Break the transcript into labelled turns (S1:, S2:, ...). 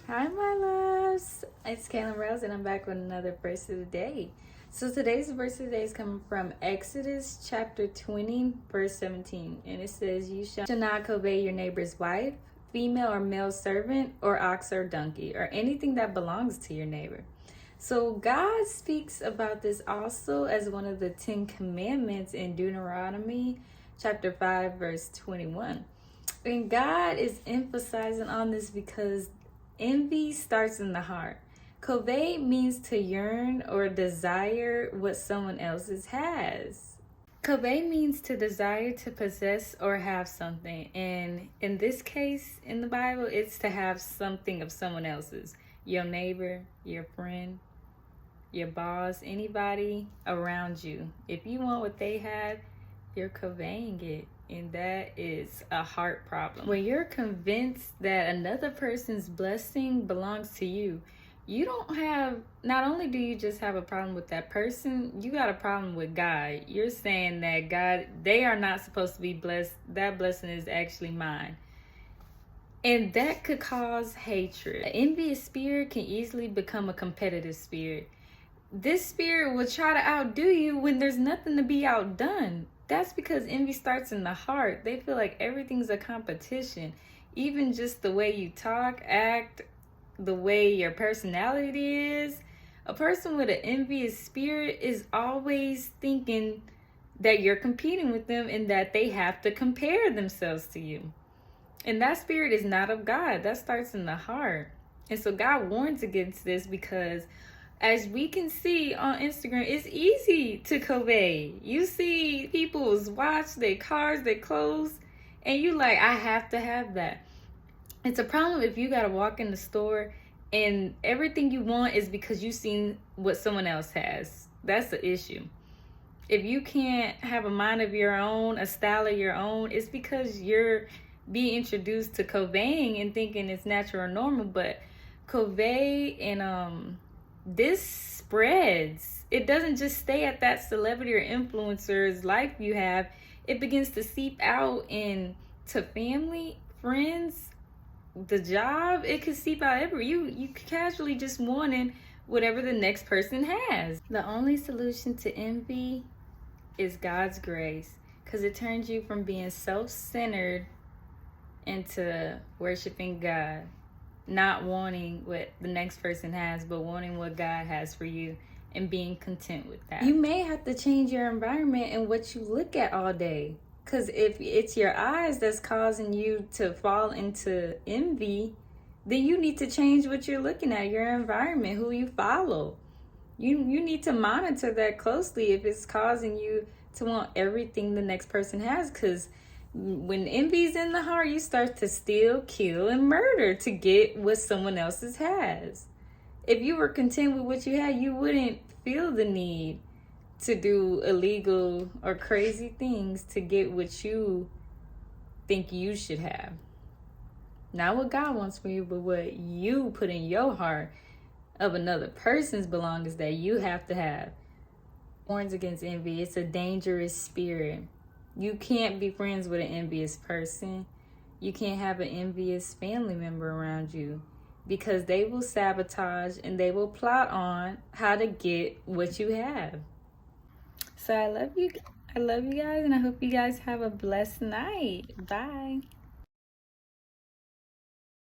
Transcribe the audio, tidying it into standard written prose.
S1: Hi, my loves. It's Kaylin Rose, and I'm back with another verse of the day. So today's verse of the day is coming from Exodus chapter 20, verse 17. And it says, "You shall not covet your neighbor's wife, female or male servant, or ox or donkey, or anything that belongs to your neighbor." So God speaks about this also as one of the 10 commandments in Deuteronomy chapter 5, verse 21. And God is emphasizing on this because envy starts in the heart. Covet means to yearn or desire what someone else's has. Covet means to desire to possess or have something. And in this case, in the Bible, it's to have something of someone else's. Your neighbor, your friend, your boss, anybody around you. If you want what they have, you're coveting it. And that is a heart problem. When you're convinced that another person's blessing belongs to you, you don't have, not only do you just have a problem with that person, you got a problem with God. You're saying that God, they are not supposed to be blessed. That blessing is actually mine. And that could cause hatred. An envious spirit can easily become a competitive spirit. This spirit will try to outdo you when there's nothing to be outdone. That's because envy starts in the heart. They feel like everything's a competition. Even just the way you talk, act, the way your personality is. A person with an envious spirit is always thinking that you're competing with them and that they have to compare themselves to you. And that spirit is not of God. That starts in the heart. And so God warns against this because as we can see on Instagram, it's easy to covet. You see people's watch, their cars, their clothes, and you like, I have to have that. It's a problem if you got to walk in the store and everything you want is because you've seen what someone else has. That's the issue. If you can't have a mind of your own, a style of your own, it's because you're being introduced to coveting and thinking it's natural or normal. But covet and this spreads. It doesn't just stay at that celebrity or influencer's life you have. It begins to seep out into family, friends, the job. It could seep out everywhere. You casually just wanting whatever the next person has. The only solution to envy is God's grace, because it turns you from being self-centered into worshiping God. Not wanting what the next person has, but wanting what God has for you and being content with that. You may have to change your environment and what you look at all day. Because if it's your eyes that's causing you to fall into envy, then you need to change what you're looking at, your environment, who you follow. You need to monitor that closely if it's causing you to want everything the next person has. Because when envy's in the heart, you start to steal, kill, and murder to get what someone else's has. If you were content with what you had, you wouldn't feel the need to do illegal or crazy things to get what you think you should have. Not what God wants for you, but what you put in your heart of another person's belongings that you have to have. Warns against envy. It's a dangerous spirit. You can't be friends with an envious person. You can't have an envious family member around you because they will sabotage and they will plot on how to get what you have. So I love you. I love you guys, and I hope you guys have a blessed night. Bye.